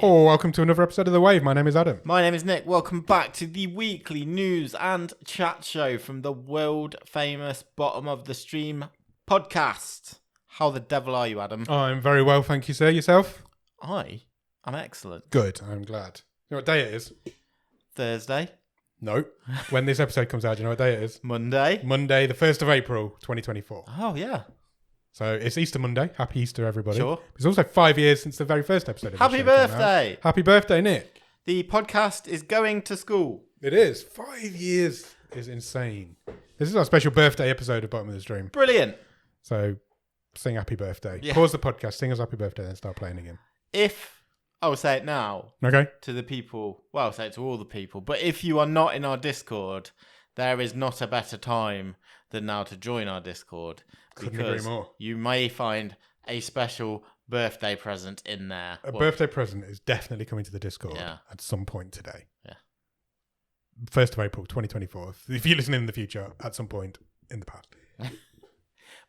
Oh, welcome to another episode of The Wave. My name is Adam. My name is Nick. Welcome back to the weekly news and chat show from the world famous Bottom of the Stream podcast. How the devil are you, Adam? I'm very well, thank you, sir. Yourself? I'm excellent. Good, I'm glad. You know what day it is? Thursday. No. When this episode comes out, do you know what day it is? Monday. Monday, the 1st of April, 2024. Oh, yeah. So it's Easter Monday. Happy Easter, everybody. Sure. It's also 5 years since the very first episode of the show Happy came out. birthday. Happy birthday, Nick. The podcast is going to school. It is. 5 years is insane. This is our special birthday episode of Bottom of the Stream. Brilliant. So sing happy birthday. Yeah. Pause the podcast, sing us happy birthday, then start playing again. I will say it now Okay. to the people, well, I'll say it to all the people, but if you are not in our Discord, there is not a better time than now to join our Discord. Couldn't agree more. You may find a special birthday present in there. A birthday present is definitely coming to the Discord Yeah. at some point today. Yeah. 1st of April, 2024. If you're listening in the future, at some point in the past.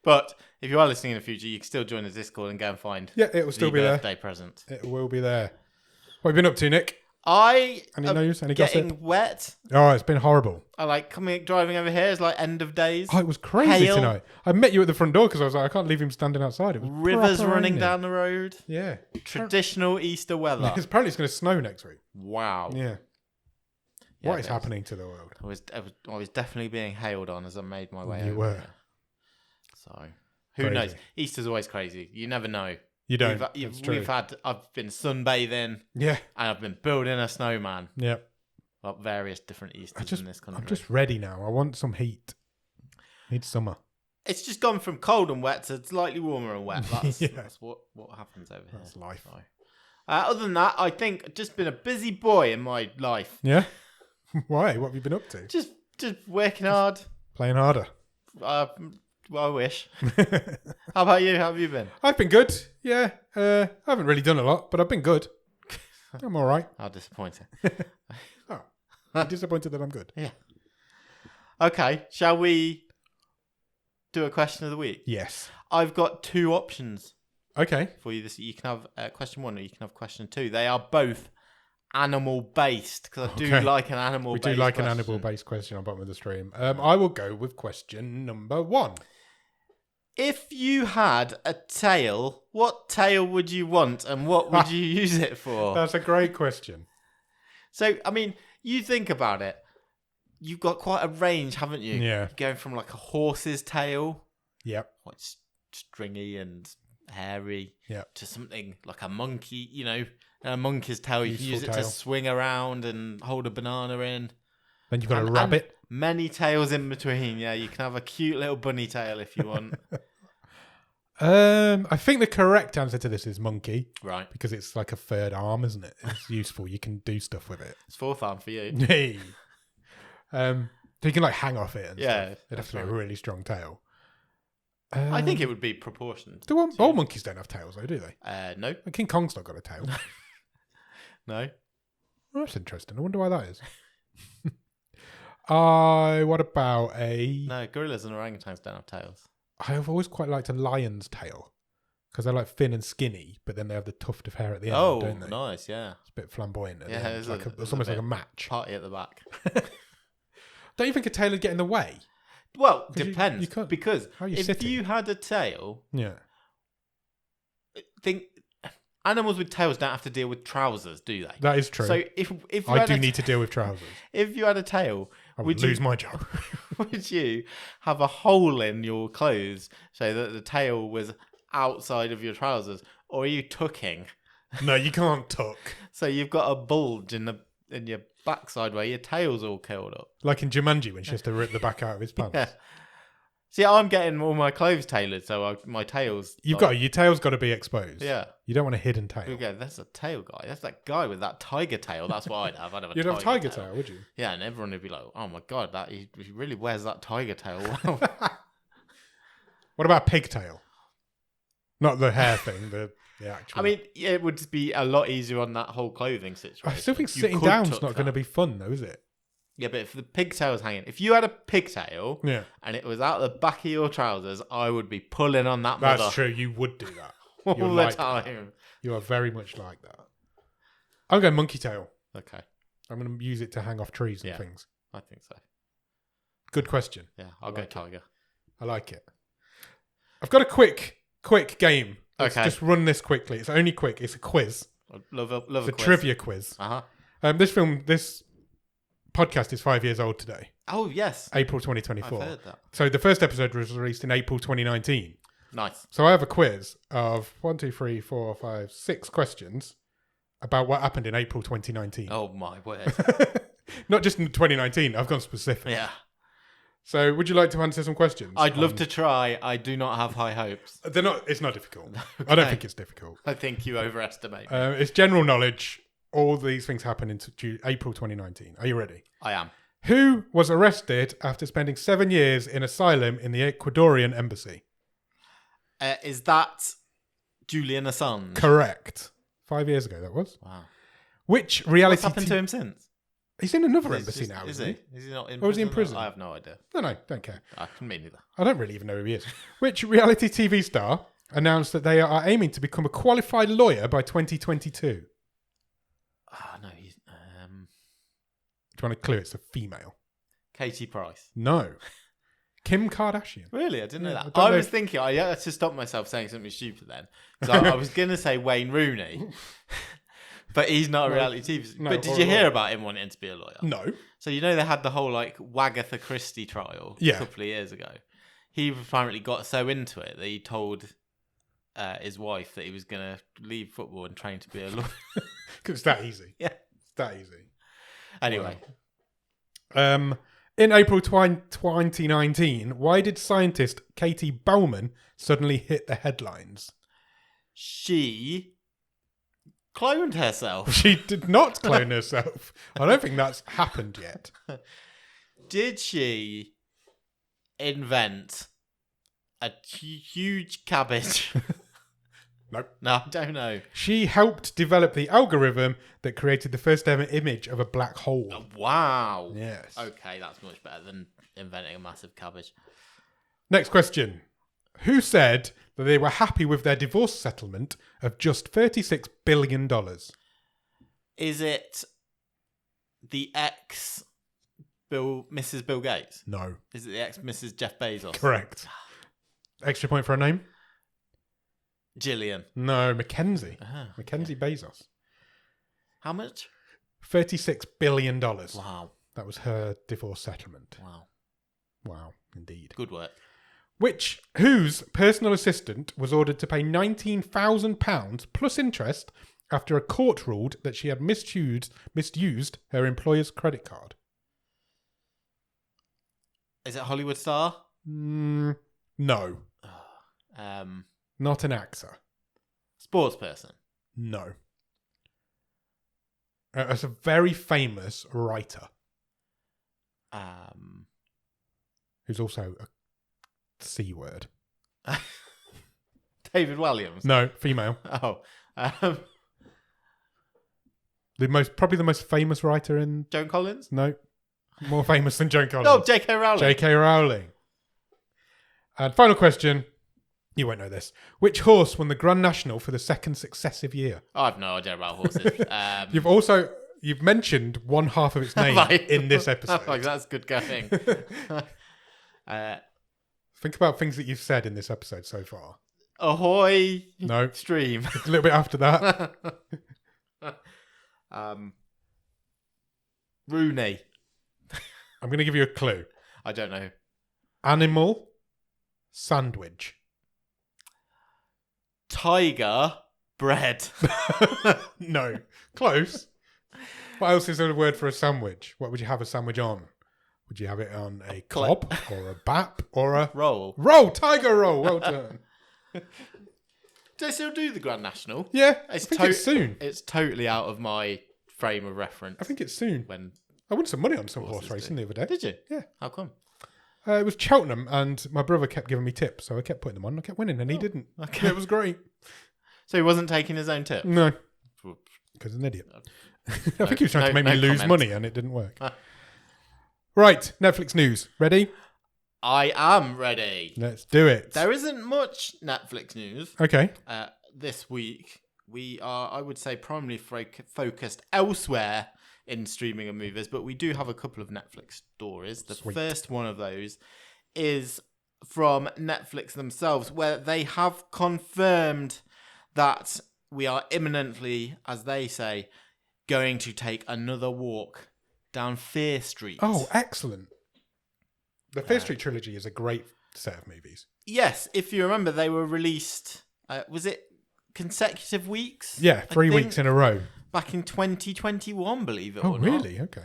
But if you are listening in the future, you can still join the Discord and go and find Yeah, it will still the be there. birthday present. It will be there. What have you been up to, Nick? I Any am news? Any gossip? getting wet. Oh, it's been horrible. I like driving over here. It's like end of days. Oh, it was crazy Hail. tonight. I met you at the front door because I was like, I can't leave him standing outside. It was Rivers proper running raining. down the road. Yeah. Traditional Easter weather. Apparently it's going to snow next week. Wow. Yeah. Yeah, What is happening to the world? I was definitely being hailed on as I made my way You over were. here. So, who Crazy. knows? Easter's always crazy. You never know. You don't. That's true. I've been sunbathing Yeah. and I've been building a snowman. Yeah. Well, various different Easters in this country. I'm just ready now. I want some heat. Need summer. It's just gone from cold and wet to slightly warmer and wet. That's, Yeah. that's what happens over here. That's life. So, other than that, I think I've just been a busy boy in my life. Yeah? Why? What have you been up to? Just working hard. Playing harder. Well, I wish. How about you? How have you been? I've been good. Yeah. I haven't really done a lot, but I've been good. I'm all right. How disappointing. Oh, I'm disappointed that I'm good. Yeah. Okay, shall we do a question of the week? Yes. I've got two options Okay. for you. You can have question one or you can have question two. They are both animal based because I do Okay. like an animal. We based do like question. an animal-based question on bottom of the stream. I will go with question number 1. If you had a tail, what tail would you want and what would you use it for? That's a great question. So, I mean, you think about it. You've got quite a range, haven't you? Yeah. Going from like a horse's tail, Yep. like stringy and hairy, Yep. to something like a monkey, you know, a monkey's tail. You can Useful use it tail. to swing around and hold a banana in. Then you've got And- a rabbit. and many tails in between. Yeah, you can have a cute little bunny tail if you want. I think the correct answer to this is monkey Right. because it's like a third arm, isn't it? It's useful. You can do stuff with it. It's fourth arm for you. Hey. So you can like hang off it and Yeah, stuff. It'd have to be that's a right. really strong tail. I think it would be proportioned. Do all monkeys don't have tails though, do they? No. Like King Kong's not got a tail. No. Well, that's interesting. I wonder why that is. What about a... No, gorillas and orangutans don't have tails. I've always quite liked a lion's tail because they're like thin and skinny, but then they have the tuft of hair at the end, Oh, don't they? nice, yeah. It's a bit flamboyant. At Yeah, the end. it's It's almost like a match. Party at the back. Don't you think a tail would get in the way? Well, 'Cause you depends. can't- Because how are you if sitting? you had a tail, Yeah. think animals with tails don't have to deal with trousers, do they? That is true. So if you I had do a need to deal with trousers. if you had a tail, I would lose my job. would you have a hole in your clothes so that the tail was outside of your trousers, or are you tucking? No, you can't tuck. So you've got a bulge in your backside where your tail's all curled up. Like in Jumanji when she has to rip the back out of his pants. Yeah. See, I'm getting all my clothes tailored, so my tail's... Your tail's got to be exposed. Yeah. You don't want a hidden tail. You go, that's a tail guy. That's that guy with that tiger tail. That's what I'd have. I'd have a You'd have tiger tail, would you? Yeah, and everyone would be like, oh my God, he really wears that tiger tail well. What about pigtail? Not the hair thing, the actual... I mean, yeah, it would be a lot easier on that whole clothing situation. I still think You sitting could down's tuck not going to that. be fun, though, is it? Yeah, but if the pigtail's hanging... If you had a pigtail Yeah. and it was out the back of your trousers, I would be pulling on that mother That's true. You would do that. all You're the like time. You are very much like that. I'm going monkey tail. Okay. I'm going to use it to hang off trees and Yeah. things. I think so. Good question. Yeah, I'll go tiger. I like it. I've got a quick game. Let's Okay. just run this quickly. It's only quick. It's a quiz. I love a It's a quiz. trivia quiz. Uh-huh. This podcast is 5 years old today. Oh, yes. April I've 2024. heard that. So the first episode was released in April 2019. Nice. So I have a quiz of 6 questions about what happened in April 2019. Oh, my word. Not just in 2019. I've gone specific. Yeah. So would you like to answer some questions? I'd love to try. I do not have high hopes. They're not. It's not difficult. Okay. I don't think it's difficult. I think you overestimate me. It's general knowledge. All these things happened in April 2019. Are you ready? I am. Who was arrested after spending 7 years in asylum in the Ecuadorian embassy? Is that Julian Assange? Correct. 5 years ago, that was. Wow. Which reality... What's happened to him since? He's in another embassy now, Is isn't he? Is he not in Or is he prison? in prison? I have no idea. No, don't care. Me neither. I don't really even know who he is. Which reality TV star announced that they are aiming to become a qualified lawyer by 2022? Oh, no. He's, Do you want a clue? It's a female. Katie Price. No. Kim Kardashian. Really? I didn't know Yeah, that. I I don't was know. thinking, I had to stop myself saying something stupid then. Because I was going to say Wayne Rooney. But he's not a reality TV. No, but did or you a hear lawyer. about him wanting to be a lawyer? No. So you know they had the whole like Wagatha Christie trial Yeah. a couple of years ago. He apparently got so into it that he told his wife that he was going to leave football and train to be a lawyer. Because it's that easy. Yeah. It's that easy. Anyway, In April 2019, why did scientist Katie Bowman suddenly hit the headlines? she cloned herself. She did not clone herself. I don't think that's happened yet. Did she invent a huge cabbage? Nope. No, I don't know. She helped develop the algorithm that created the first ever image of a black hole. Wow. Yes. Okay, that's much better than inventing a massive cabbage. Next question. Who said that they were happy with their divorce settlement of just $36 billion? Is it the ex Mrs. Bill Gates? No. Is it the ex Mrs. Jeff Bezos? Correct. Extra point for a name? Gillian. No, Mackenzie. Ah, Mackenzie Bezos. How much? $36 billion. Wow. That was her divorce settlement. Wow. Wow, indeed. Good work. Whose personal assistant was ordered to pay £19,000 plus interest after a court ruled that she had misused her employer's credit card? Is it Hollywood star? No, not an actor. Sports person. No. It's a very famous writer who's also a C word. David Williams. No, female. Oh. Probably the most famous writer in... Joan Collins? No, more famous than Joan Collins. No, J.K. Rowling. J.K. Rowling. And final question. You won't know this. Which horse won the Grand National for the second successive year? I have no idea about horses. You've mentioned one half of its name in this episode. Like, that's good going. Think about things that you've said in this episode so far. Ahoy! No. Stream. A little bit after that. Rooney. I'm going to give you a clue. I don't know. Animal. Sandwich. Tiger. Bread. No. Close. What else is there a word for a sandwich? What would you have a sandwich on? Would you have it on a cob or a bap or a... Roll. Roll! Tiger roll! Well done. Do they still do the Grand National? Yeah, I think it's soon. It's totally out of my frame of reference. I think it's soon. When I won some money on some horse horses racing do. the other day. Did you? Yeah. How come? It was Cheltenham, and my brother kept giving me tips, so I kept putting them on. I kept winning, and he didn't. Okay. It was great. So he wasn't taking his own tip? No, because he's an idiot. I think he was trying to make me lose money, and it didn't work. Right, Netflix news. Ready? I am ready. Let's do it. There isn't much Netflix news Okay. this week, we are, I would say, primarily focused elsewhere in streaming of movies, but we do have a couple of Netflix stories. The first one of those is from Netflix themselves, where they have confirmed that we are imminently, as they say, going to take another walk down Fear Street. Oh, excellent. The Fear Street trilogy is a great set of movies. Yes, if you remember, they were released, was it consecutive weeks? Yeah, 3 weeks in a row. Back in 2021, believe it or not. Oh, really? Okay.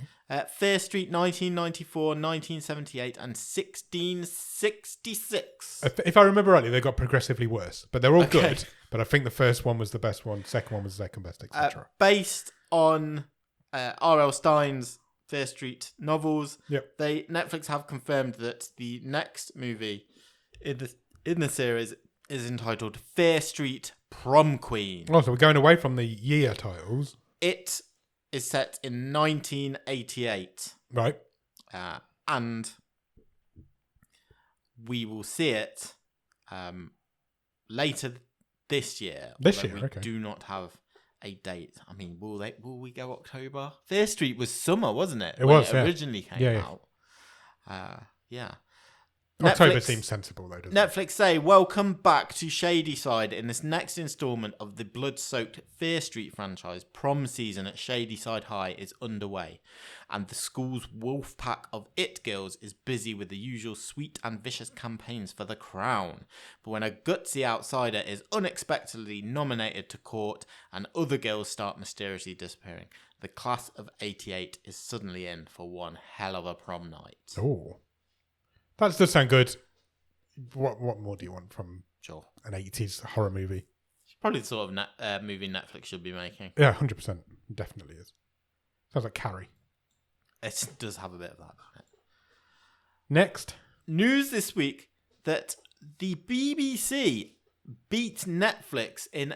Fear Street 1994, 1978, and 1666. If I remember rightly, they got progressively worse, but they're all good. But I think the first one was the best one, second one was the second best, etc. Based on R.L. Stein's Fear Street novels, yep. Netflix have confirmed that the next movie in the series is entitled Fear Street Prom Queen. Oh, so we're going away from the year titles. It is set in 1988. Right. And we will see it later this year. This year, we do not have a date. I mean, will we go October? Fear Street was summer, wasn't it? It was, It originally came out. Yeah. October seems sensible, though, doesn't it? Netflix say, welcome back to Shadyside in this next instalment of the blood-soaked Fear Street franchise. Prom season at Shadyside High is underway, and the school's wolf pack of it girls is busy with the usual sweet and vicious campaigns for the crown. But when a gutsy outsider is unexpectedly nominated to court and other girls start mysteriously disappearing, the class of 88 is suddenly in for one hell of a prom night. Oh. That does sound good. What more do you want from an 80s horror movie? It's probably the sort of movie Netflix should be making. Yeah, 100%. Definitely is. Sounds like Carrie. It does have a bit of that about it. Next. News this week that the BBC beat Netflix in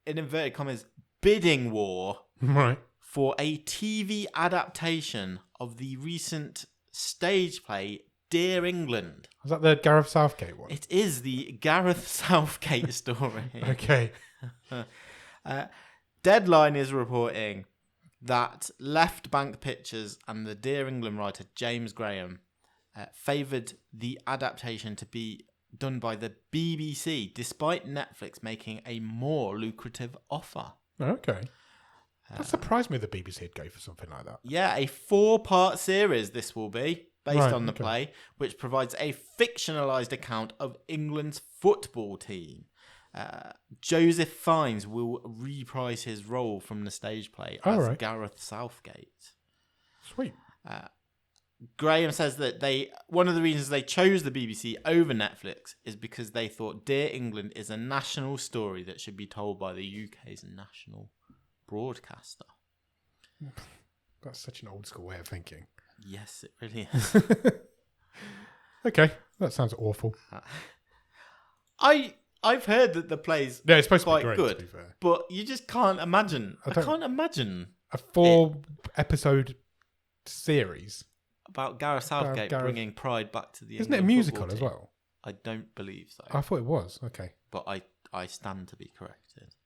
inverted commas, bidding war right. for a TV adaptation of the recent stage play Dear England. Was that the Gareth Southgate one? It is the Gareth Southgate story. Okay. Deadline is reporting that Left Bank Pictures and the Dear England writer James Graham favoured the adaptation to be done by the BBC, despite Netflix making a more lucrative offer. Okay. That surprised me the BBC would go for something like that. Yeah, a 4-part series this will be, based on the play, which provides a fictionalised account of England's football team. Joseph Fiennes will reprise his role from the stage play as Gareth Southgate. Sweet. Graham says that one of the reasons they chose the BBC over Netflix is because they thought Dear England is a national story that should be told by the UK's national broadcaster. That's such an old school way of thinking. Yes, it really is. Okay, that sounds awful. I've heard that the play's it's supposed quite to be great, good, to be fair. but you just can't imagine. I can't imagine a 4-episode series about Gareth Southgate bringing pride back to the. Isn't it a musical as well? I don't believe so. I thought it was. Okay, but I stand to be corrected.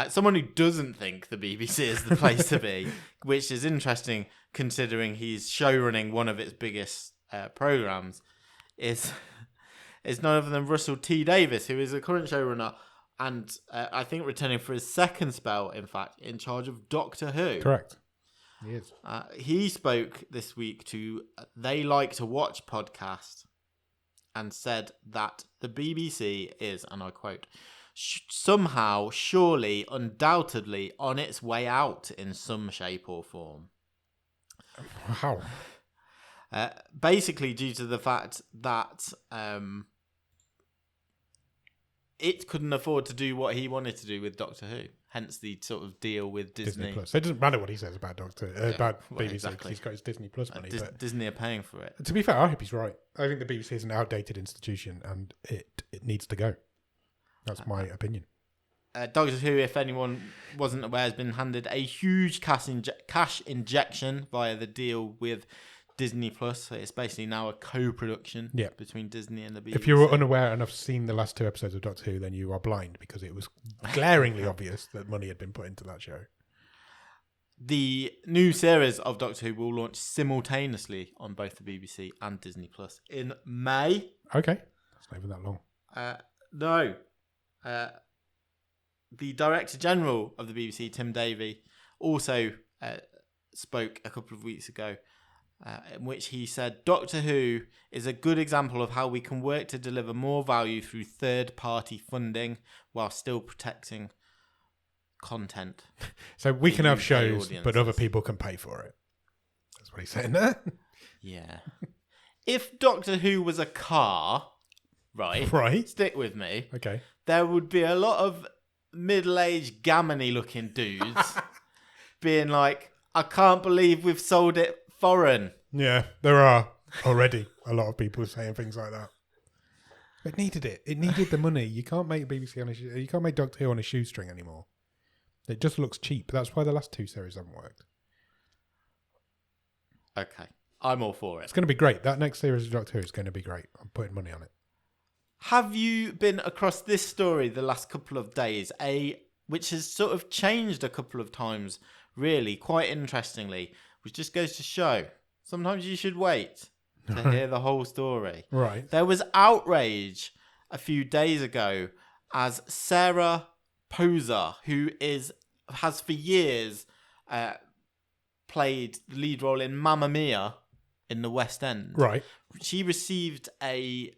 Someone who doesn't think the BBC is the place to be, which is interesting considering he's showrunning one of its biggest programmes, is none other than Russell T Davies, who is the current showrunner and I think returning for his second spell, in fact, in charge of Doctor Who. Correct. He is. He spoke this week to They Like to Watch podcast and said that the BBC is, and I quote, somehow, surely, undoubtedly on its way out in some shape or form. How? Basically, due to the fact that it couldn't afford to do what he wanted to do with Doctor Who. Hence the sort of deal with Disney. Plus. So it doesn't matter what he says about about BBC. Exactly. He's got his Disney Plus money. But Disney are paying for it. To be fair, I hope he's right. I think the BBC is an outdated institution and it needs to go. That's my opinion. Doctor Who, if anyone wasn't aware, has been handed a huge cash injection via the deal with Disney Plus. So it's basically now a co-production Yeah. between Disney and the BBC. If you were unaware and have seen the last 2 episodes of Doctor Who, then you are blind because it was glaringly obvious that money had been put into that show. The new series of Doctor Who will launch simultaneously on both the BBC and Disney Plus in May. Okay. That's not even that long. No. The Director General of the BBC, Tim Davie, also spoke a couple of weeks ago in which he said, Doctor Who is a good example of how we can work to deliver more value through third-party funding while still protecting content. So we can have UK shows, audiences. but other people can pay for it. That's what he's saying there. Yeah. If Doctor Who was a car, right? Right. Stick with me. Okay. There would be a lot of middle-aged, gammony-looking dudes being like, I can't believe we've sold it foreign. Yeah, there are already a lot of people saying things like that. It needed it. It needed the money. You can't make BBC on you can't make Doctor Who on a shoestring anymore. It just looks cheap. That's why the last 2 series haven't worked. Okay. I'm all for it. It's going to be great. That next series of Doctor Who is going to be great. I'm putting money on it. Have you been across this story the last couple of days, which has sort of changed a couple of times, really, quite interestingly, which just goes to show sometimes you should wait to hear the whole story. Right. There was outrage a few days ago as Sarah Poser, who has for years played the lead role in Mamma Mia in the West End. Right. She received an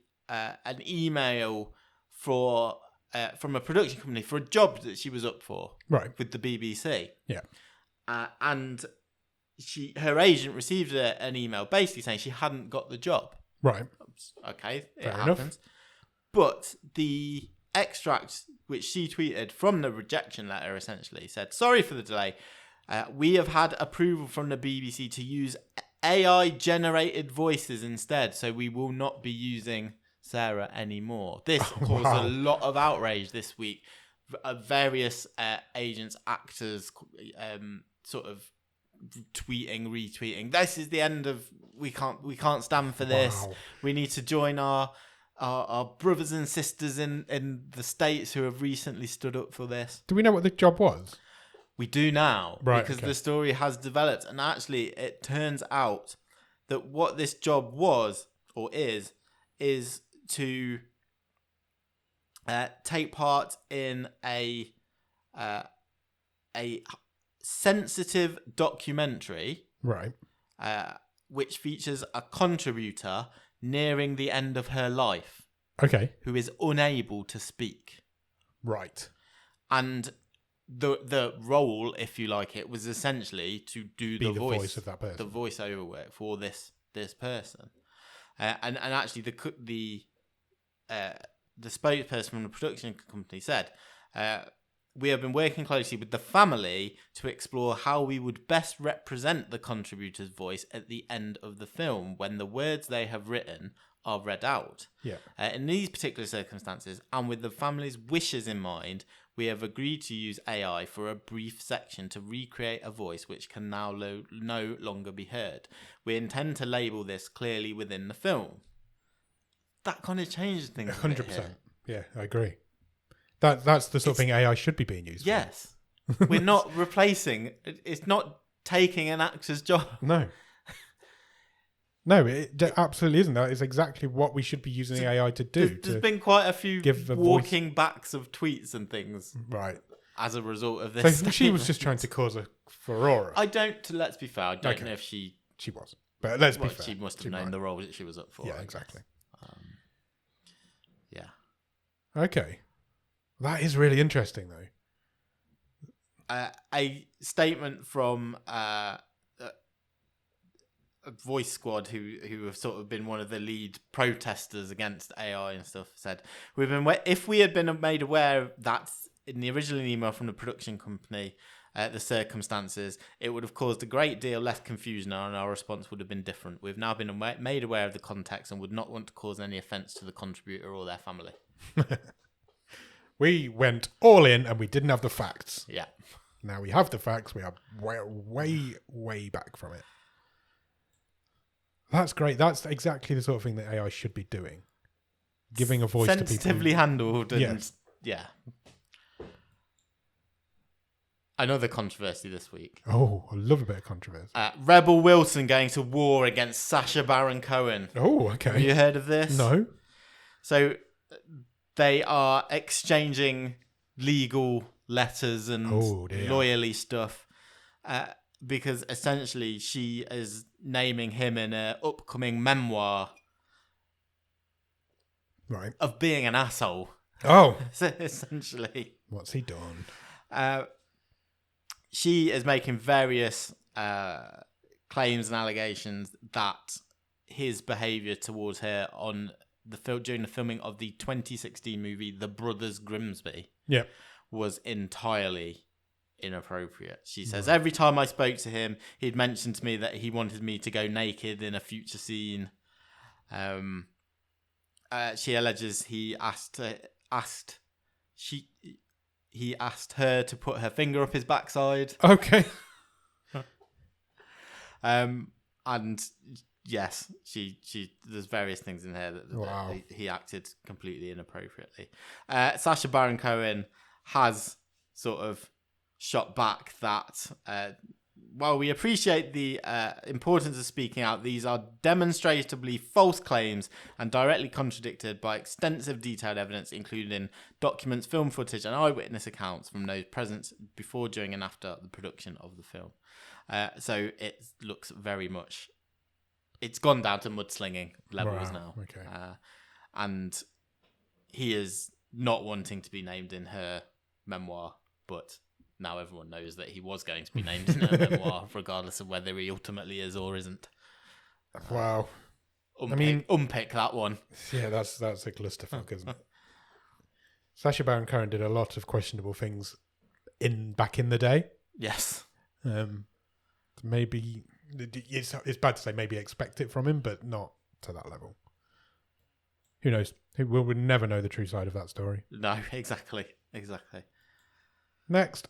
email from a production company for a job that she was up for. Right. With the BBC. Yeah. And her agent received an email basically saying she hadn't got the job. Right. Okay, it Fair happens. enough. But the extract which she tweeted from the rejection letter essentially said, sorry for the delay. We have had approval from the BBC to use AI generated voices instead, so we will not be using Sarah anymore. This caused a lot of outrage this week. Various agents, actors, sort of tweeting, retweeting. This is the end of. We can't stand for this. Wow. We need to join our brothers and sisters in the States who have recently stood up for this. Do we know what the job was? We do now, Right, because okay. the story has developed, and actually, it turns out that what this job was or is to take part in a sensitive documentary, Right. which features a contributor nearing the end of her life Okay. who is unable to speak. Right. And the role, if you like it, was essentially to do Be the the voice voice of that person. the voiceover work for this person. And actually the spokesperson from the production company said, we have been working closely with the family to explore how we would best represent the contributor's voice at the end of the film when the words they have written are read out. Yeah. In these particular circumstances, and with the family's wishes in mind, we have agreed to use AI for a brief section to recreate a voice which can now no longer be heard. We intend to label this clearly within the film. That kind of changes things. 100%. Yeah, I agree. That's the sort of thing AI should be being used Yes. We're not replacing, it's not taking an actor's job. for. No. No, it absolutely isn't. That is exactly what we should be using AI to do. There's been quite a few give a walking backs of tweets and things Right. as a result of this. So she was just trying to cause a furore. Let's be fair, I don't Okay. know if she was. But let's be fair. she must have known the role that she was up for. Yeah, I guess. exactly. Yeah. Okay. That is really interesting, though. A statement from a Voice Squad, who have sort of been one of the lead protesters against AI and stuff, said, if we had been made aware that in the original email from the production company, the circumstances, it would have caused a great deal less confusion and our response would have been different. We've now been made aware of the context and would not want to cause any offence to the contributor or their family. We went all in and we didn't have the facts. Yeah. Now we have the facts. We are way, way, way back from it. That's great. That's exactly the sort of thing that AI should be doing. Giving a voice to people. Sensitively handled and Yes. yeah. Another controversy this week. Oh, I love a bit of controversy. Rebel Wilson going to war against Sacha Baron Cohen. Oh, Have okay. you heard of this? No. So they are exchanging legal letters and lawyerly stuff because essentially she is naming him in an upcoming memoir of being an asshole. Oh. Essentially. What's he done? She is making various claims and allegations that his behaviour towards her on during the filming of the 2016 movie The Brothers Grimsby was entirely inappropriate. She says, every time I spoke to him, he'd mentioned to me that he wanted me to go naked in a future scene. She alleges he asked her to put her finger up his backside. Okay. And yes, she there's various things in there that he acted completely inappropriately. Sacha Baron Cohen has sort of shot back that while we appreciate the importance of speaking out, these are demonstrably false claims and directly contradicted by extensive detailed evidence, including documents, film footage, and eyewitness accounts from those present before, during, and after the production of the film. So it looks very much... It's gone down to mudslinging levels now. Okay. And he is not wanting to be named in her memoir, but... Now everyone knows that he was going to be named in a memoir, regardless of whether he ultimately is or isn't. Wow. Unpick that one. Yeah, that's a clusterfuck, isn't it? Sacha Baron Cohen did a lot of questionable things back in the day. Yes. Maybe it's bad to say maybe expect it from him, but not to that level. Who knows? We'll never know the true side of that story. No, exactly. Next.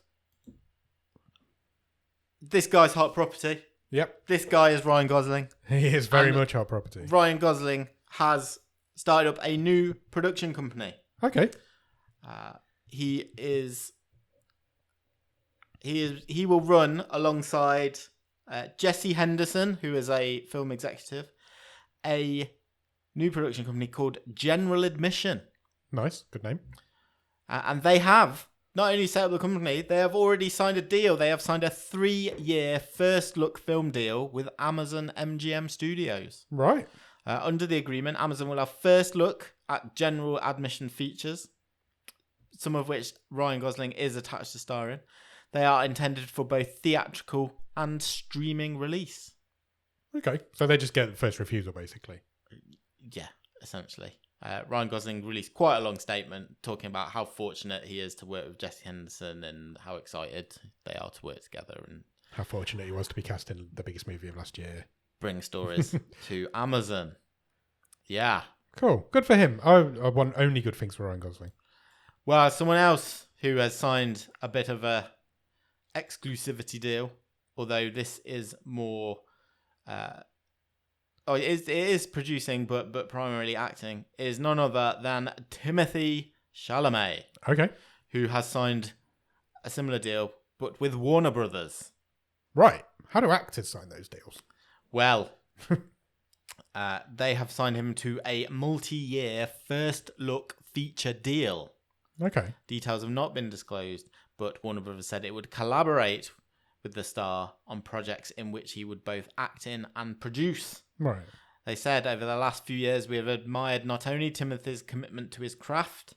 This guy's hot property. Yep. This guy is Ryan Gosling. He is very much hot property. Ryan Gosling has started up a new production company. Okay. He will run alongside Jesse Henderson, who is a film executive, a new production company called General Admission. Nice. Good name. And they have not only set up the company, they have already signed a deal. They have signed a 3-year first look film deal with Amazon MGM Studios. Right. Under the agreement, Amazon will have first look at general admission features, some of which Ryan Gosling is attached to star in. They are intended for both theatrical and streaming release. Okay. So they just get first refusal, basically. Yeah, essentially. Ryan Gosling released quite a long statement talking about how fortunate he is to work with Jesse Henderson and how excited they are to work together and how fortunate he was to be cast in the biggest movie of last year. Bring stories to Amazon. Yeah. Cool. Good for him. I want only good things for Ryan Gosling. Well, someone else who has signed a bit of a exclusivity deal, although this is more... it is producing, but primarily acting, is none other than Timothée Chalamet. Okay. Who has signed a similar deal, but with Warner Brothers. Right. How do actors sign those deals? Well, they have signed him to a multi-year first look feature deal. Okay. Details have not been disclosed, but Warner Brothers said it would collaborate with the star on projects in which he would both act in and produce. Right. They said, over the last few years, we have admired not only Timothy's commitment to his craft,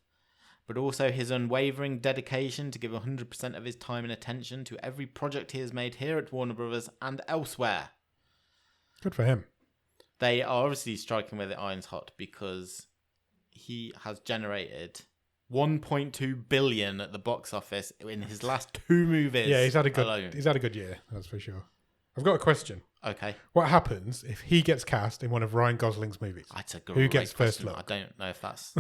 but also his unwavering dedication to give 100% of his time and attention to every project he has made here at Warner Brothers and elsewhere. Good for him. They are obviously striking where the iron's hot because he has generated 1.2 billion at the box office in his last 2 movies. Yeah, he's had a good year, that's for sure. I've got a question. Okay. What happens if he gets cast in one of Ryan Gosling's movies? That's a great Who gets first question. look? I don't know if that's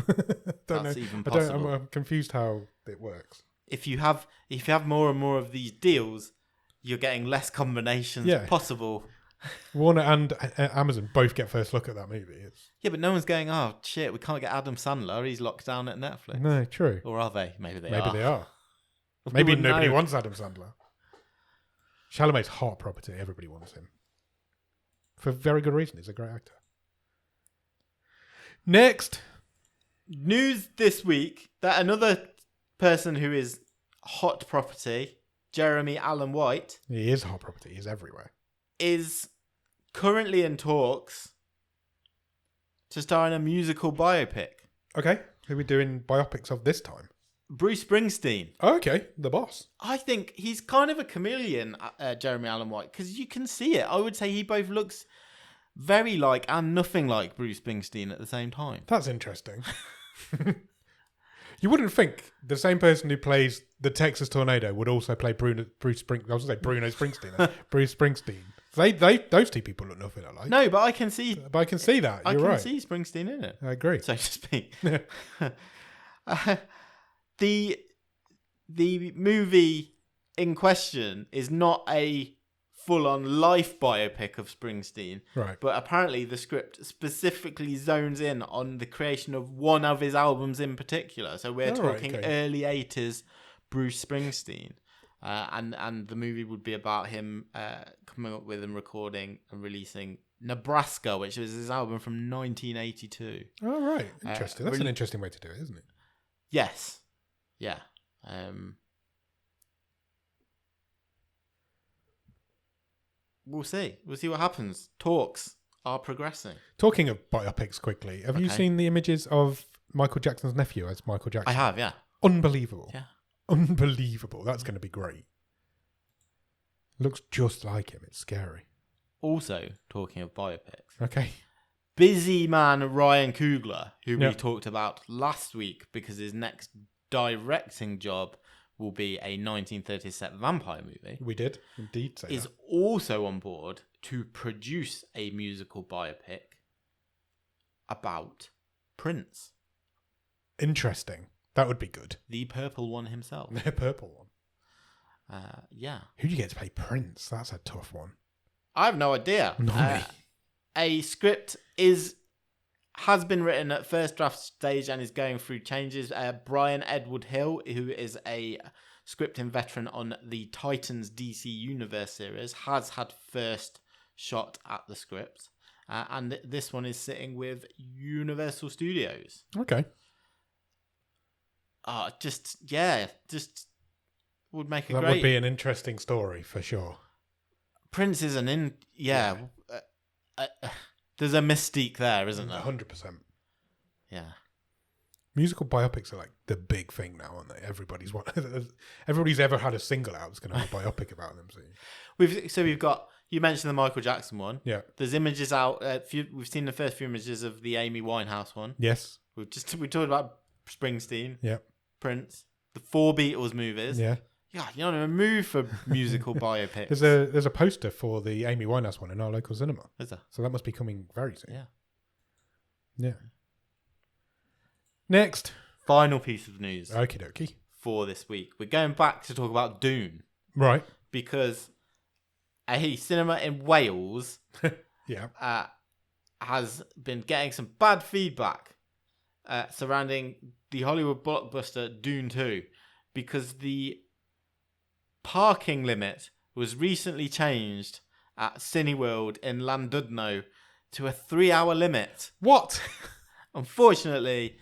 that's even possible. I'm confused how it works. If you have more and more of these deals, you're getting less combinations possible. Warner and Amazon both get first look at that movie. It's... Yeah, but no one's going, oh, shit, we can't get Adam Sandler. He's locked down at Netflix. No, true. Or are they? Maybe they Maybe are. they are. We Maybe wouldn't nobody know. wants Adam Sandler. Chalamet's hot property. Everybody wants him. For very good reason. He's a great actor. Next. News this week that another person who is hot property, Jeremy Allen White, He is hot property. He's everywhere. is currently in talks to star in a musical biopic. Okay. Who are we doing biopics of this time? Bruce Springsteen. Oh, okay. The boss. I think he's kind of a chameleon, Jeremy Allen White, because you can see it. I would say he both looks very like and nothing like Bruce Springsteen at the same time. That's interesting. You wouldn't think the same person who plays the Texas Tornado would also play Bruno Springsteen. Bruce Springsteen. Those two people look nothing alike. No, but I can see. But I can see that. I You're can right. see Springsteen in it, I agree. so to speak. The movie in question is not a full-on life biopic of Springsteen, Right. but apparently the script specifically zones in on the creation of one of his albums in particular. So we're talking early 80s Bruce Springsteen. And the movie would be about him coming up with and recording and releasing Nebraska, which was his album from 1982. Oh, right. Interesting. That's an interesting way to do it, isn't it? Yes. Yeah. We'll see. We'll see what happens. Talks are progressing. Talking of biopics quickly, have you seen the images of Michael Jackson's nephew as Michael Jackson? I have, yeah. Unbelievable. Yeah. Unbelievable. That's going to be great. Looks just like him. It's scary. Also, talking of biopics. Okay. Busy man Ryan Coogler, who Yeah. we talked about last week because his next directing job will be a 1930s set vampire movie, We did indeed say is that. also on board to produce a musical biopic about Prince, Interesting. That would be good. the purple one himself. The purple one. Yeah. Who do you get to play Prince? That's a tough one. I have no idea. Not me. A script has been written at first draft stage and is going through changes. Brian Edward Hill, who is a scripting veteran on the Titans DC Universe series, has had first shot at the script. And this one is sitting with Universal Studios. Okay. Just would make a That great... would be an interesting story for sure. Prince is there's a mystique there, isn't there? 100%. Yeah. Musical biopics are like the big thing now, aren't they? Everybody's ever had a single out is going to have a biopic about them. So. We've got, you mentioned the Michael Jackson one. Yeah. There's images out. We've seen the first few images of the Amy Winehouse one. Yes. We talked about Springsteen. Yeah. Prince. The 4 Beatles movies. Yeah. Yeah, you're on a move for musical biopics. There's a poster for the Amy Winehouse one in our local cinema. Is there? So that must be coming very soon. Yeah. Yeah. Next. Final piece of news Okie dokie. for this week. We're going back to talk about Dune Right. because a cinema in Wales Yeah. has been getting some bad feedback surrounding the Hollywood blockbuster Dune 2 because the parking limit was recently changed at Cineworld in Llandudno to a 3-hour limit. What? Unfortunately,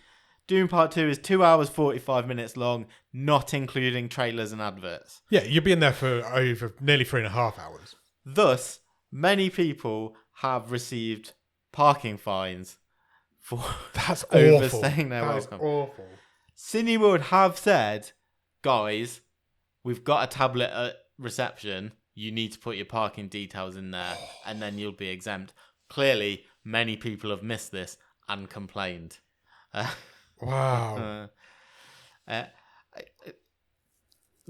Dune Part 2 is 2 hours 45 minutes long, not including trailers and adverts. Yeah, you'll be in there for over nearly 3.5 hours. Thus, many people have received parking fines for That's awful. overstaying their That's welcome. awful. Cineworld have said, guys, we've got a tablet at reception. You need to put your parking details in there, and then you'll be exempt. Clearly, many people have missed this and complained. Wow.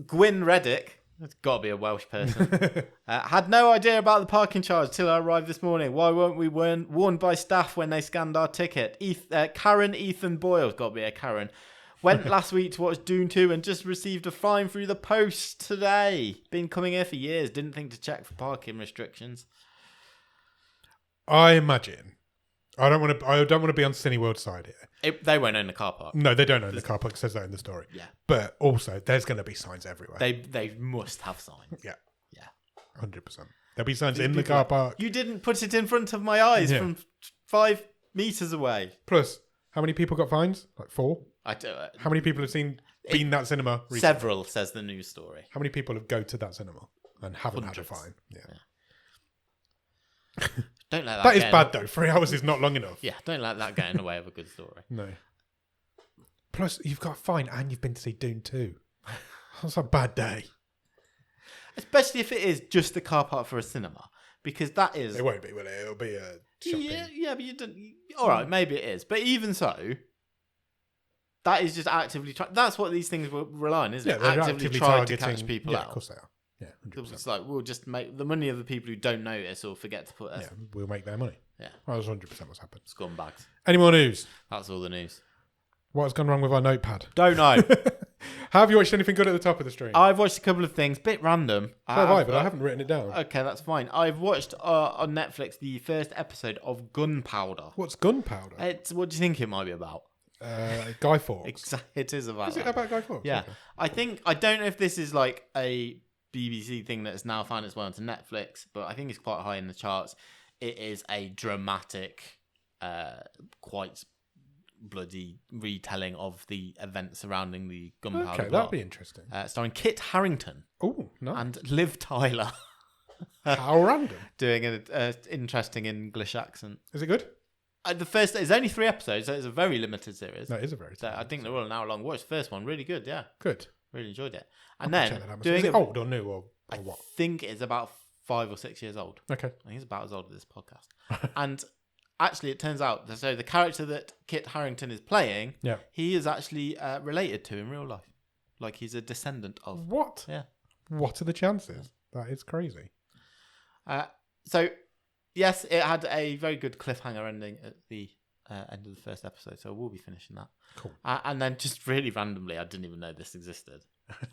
Gwyn Reddick, that's got to be a Welsh person, had no idea about the parking charge till I arrived this morning. Why weren't we warned by staff when they scanned our ticket? Karen Ethan Boyle's got to be a Karen. Went last week to watch Dune 2 and just received a fine through the post today. Been coming here for years. Didn't think to check for parking restrictions. I imagine. I don't want to be on Cineworld's side here. They won't own the car park. No, they don't own the car park. It says that in the story. Yeah. But also, there's going to be signs everywhere. They must have signs. Yeah. Yeah. 100%. There'll be signs in the car park. You didn't put it in front of my eyes from 5 meters away. Plus, how many people got fines? Like 4? How many people have been that cinema recently? Several, says the news story. How many people have go to that cinema and haven't had a fine? Yeah. Don't let that. That is bad though. 3 hours is not long enough. Yeah, don't let that get in the way of a good story. No. Plus, you've got a fine and you've been to see Dune 2. That's a bad day. Especially if it is just the car park for a cinema, because that is. It won't be, will it? It'll be a shopping. Yeah, but you don't. All right, maybe it is, but even so, that is just actively. That's what these things rely on, isn't it? They're Actively trying to catch targeting people out. Yeah, of course they are. Yeah, 100%. It's like we'll just make the money of the people who don't notice or forget to put us. Yeah, we'll make their money. Yeah, that was 100% what's happened. Scumbags. Any more news? That's all the news. What has gone wrong with our notepad? Don't know. Have you watched anything good at the top of the stream? I've watched a couple of things, bit random. So have I, but I haven't written it down. Okay, that's fine. I've watched on Netflix the first episode of Gunpowder. What's Gunpowder? What do you think it might be about? Guy Fawkes. Exactly, it is about. Is it about Guy Fawkes? Yeah, okay. I don't know if this is like a BBC thing that has now found its way onto Netflix, but I think it's quite high in the charts. It is a dramatic, quite bloody retelling of the events surrounding the Gunpowder Okay, plot. that'd be interesting. Starring Kit Harington. Oh, no. And Liv Tyler. How random. Doing an interesting English accent. Is it good? There's only 3 episodes, so it's a very limited series. No, it is a very so I think they're all an hour long. Watch the first one, really good, yeah. Good. Really enjoyed it. I'll And then check that out. doing is it old or new or I what? think it's about 5 or 6 years old. Okay. I think it's about as old as this podcast. And actually, it turns out that the character that Kit Harington is playing, he is actually related to in real life. Like he's a descendant of. What? Yeah. What are the chances? That is crazy. So, yes, it had a very good cliffhanger ending at the end of the first episode, so we'll be finishing that. Cool. And then just really randomly, I didn't even know this existed.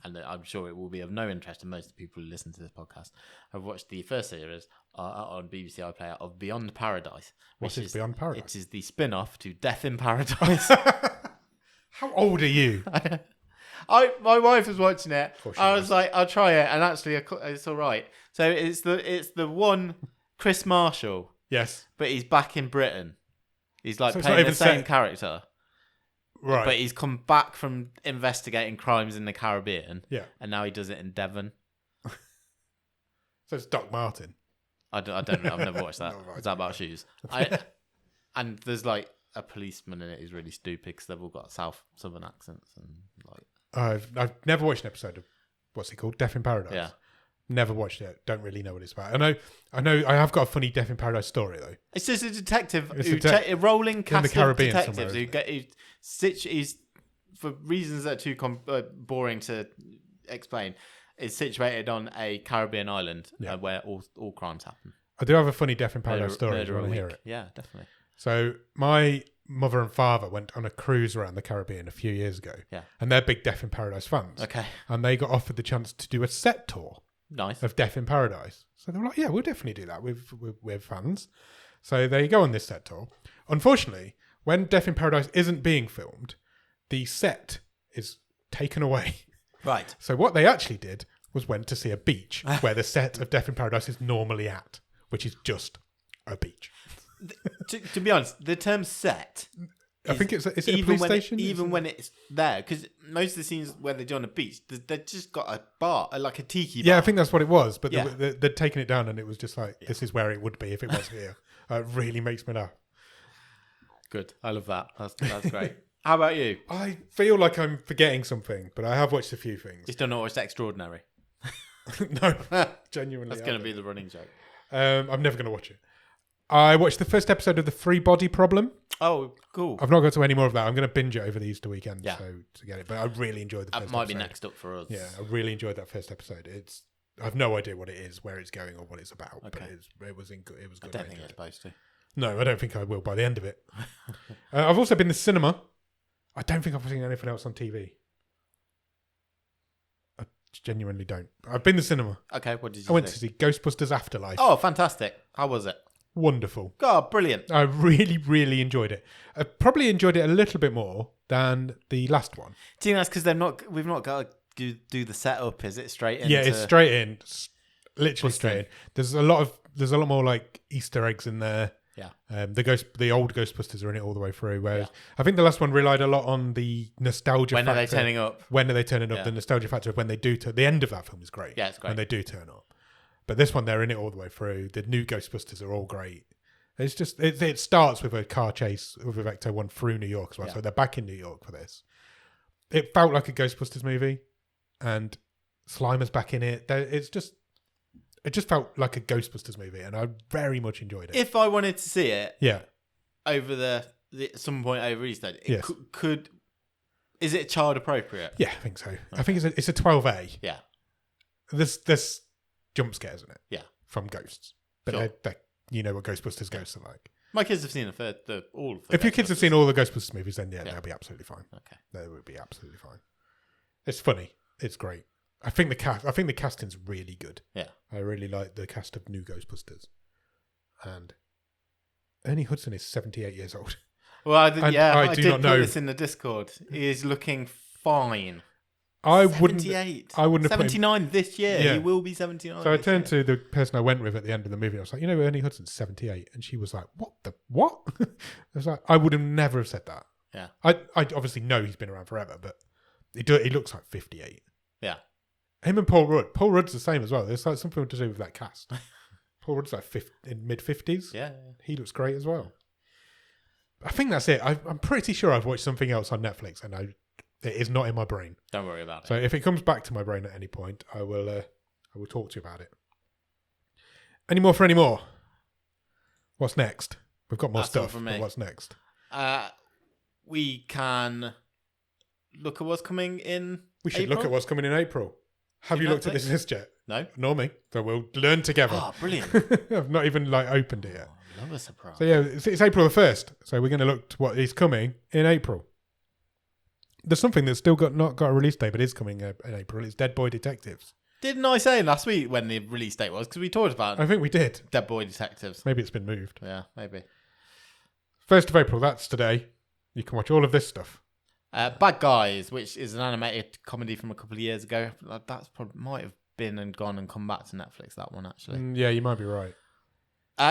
And I'm sure it will be of no interest to most of the people who listen to this podcast. I've watched the first series on BBC iPlayer of Beyond Paradise. What is Beyond Paradise? It is the spin-off to Death in Paradise. How old are you? My wife was watching it. I was like, I'll try it, and actually, it's all right. So it's the one Chris Marshall. Yes, but he's back in Britain. He's like so playing the same character. Right. But he's come back from investigating crimes in the Caribbean. Yeah. And now he does it in Devon. So it's Doc Martin. I don't know. I've never watched that. Is that about shoes? And there's like a policeman in it who's really stupid because they've all got southern accents and like. I've never watched an episode of what's it called? Death in Paradise. Yeah. Never watched it. Don't really know what it's about. I know. I have got a funny Death in Paradise story though. It's just a detective, a rolling cast the Caribbean of detectives he's for reasons that are too boring to explain. Is situated on a Caribbean island where all crimes happen. I do have a funny Death in Paradise story. Do you want to hear it? Yeah, definitely. So my mother and father went on a cruise around the Caribbean a few years ago. Yeah. And they're big Death in Paradise fans. Okay. And they got offered the chance to do a set tour. Nice. Of Death in Paradise. So they were like, yeah, we'll definitely do that. We're fans. So they go on this set tour. Unfortunately, when Death in Paradise isn't being filmed, the set is taken away. Right. So what they actually did was went to see a beach where the set of Death in Paradise is normally at, which is just a beach. To be honest, the term set... I think is it a police station? Even when it's there, because most of the scenes where they do on a beach, they've just got a bar, like a tiki bar. Yeah, I think that's what it was. But they'd taken it down and it was just like, this is where it would be if it was here. It really makes me laugh. Good. I love that. That's great. How about you? I feel like I'm forgetting something, but I have watched a few things. You still not watched Extraordinary? No, genuinely. That's going to be the running joke. I'm never going to watch it. I watched the first episode of The Three Body Problem. Oh, cool. I've not got to any more of that. I'm going to binge it over the Easter weekend to get it. But I really enjoyed the first episode. That might be next up for us. Yeah, I really enjoyed that first episode. I have no idea what it is, where it's going, or what it's about. Okay. But it was good. I don't think you're supposed to. No, I don't think I will by the end of it. I've also been to the cinema. I don't think I've seen anything else on TV. I genuinely don't. I've been to the cinema. Okay, what did you I went to see Ghostbusters Afterlife. Oh, fantastic. How was it? wonderful. God, brilliant. I really, really enjoyed it. I probably enjoyed it a little bit more than the last one. Do you think that's because we've not got to do the setup? Is it straight into? Yeah, it's straight in, literally Busting. straight in. There's a lot more like Easter eggs in there. Yeah. The old Ghostbusters are in it all the way through. Whereas I think the last one relied a lot on the nostalgia factor. When are they turning up? When are they turning up? Yeah. The nostalgia factor of when they do turn. The end of that film is great. Yeah, it's great. When they do turn up. But this one, they're in it all the way through. The new Ghostbusters are all great. It's just it starts with a car chase with Ecto 1 through New York as well. Yeah. So they're back in New York for this. It felt like a Ghostbusters movie, and Slimer's back in it. It just felt like a Ghostbusters movie, and I very much enjoyed it. If I wanted to see it, Yeah. over some point over Easter, Yes. could is it child appropriate? Yeah, I think so. I think it's a 12A. Yeah. There's jump scares in it. Yeah. From ghosts, but Sure. they're you know what Ghostbusters ghosts are like. My kids have seen all of the If your kids have Ghostbusters. seen all the Ghostbusters movies, then Yeah. they'll be absolutely fine. Okay. They would be absolutely fine. It's funny. It's great. I think the casting's really good. Yeah. I really like the cast of new Ghostbusters. And Ernie Hudson is 78 years old. Well, I do did not put know. this in the Discord. He is looking fine. I 78. wouldn't have put him. 79 this year. Yeah. He will be 79. So I this turned year. to the person I went with at the end of the movie. I was like, you know, Ernie Hudson's 78. And she was like, what? I was like, I would have never have said that. Yeah. I obviously know he's been around forever, but he looks like 58. Yeah. Him and Paul Rudd. Paul Rudd's the same as well. There's like something to do with that cast. Paul Rudd's like in mid-50s. Yeah. He looks great as well. I think that's it. I'm pretty sure I've watched something else on Netflix, and it is not in my brain. Don't worry about it. So if it comes back to my brain at any point, I will talk to you about it. Any more for any more? What's next? We've got more That's all stuff. from But me. what's next? We can look at what's coming in. We should April? look at what's coming in April. Have you looked at this list yet? No. Nor me. So we'll learn together. Oh, brilliant. I've not even opened it yet. Oh, love a surprise. So yeah, it's April the 1st. So we're going to look to what is coming in April. There's something that's still not got a release date, but is coming in April. It's Dead Boy Detectives. Didn't I say last week when the release date was? Because we talked about I think we did. Dead Boy Detectives. Maybe it's been moved. Yeah, maybe. 1st of April, that's today. You can watch all of this stuff. Bad Guys, which is an animated comedy from a couple of years ago. That's probably might have been and gone and come back to Netflix, that one, actually. Yeah, you might be right.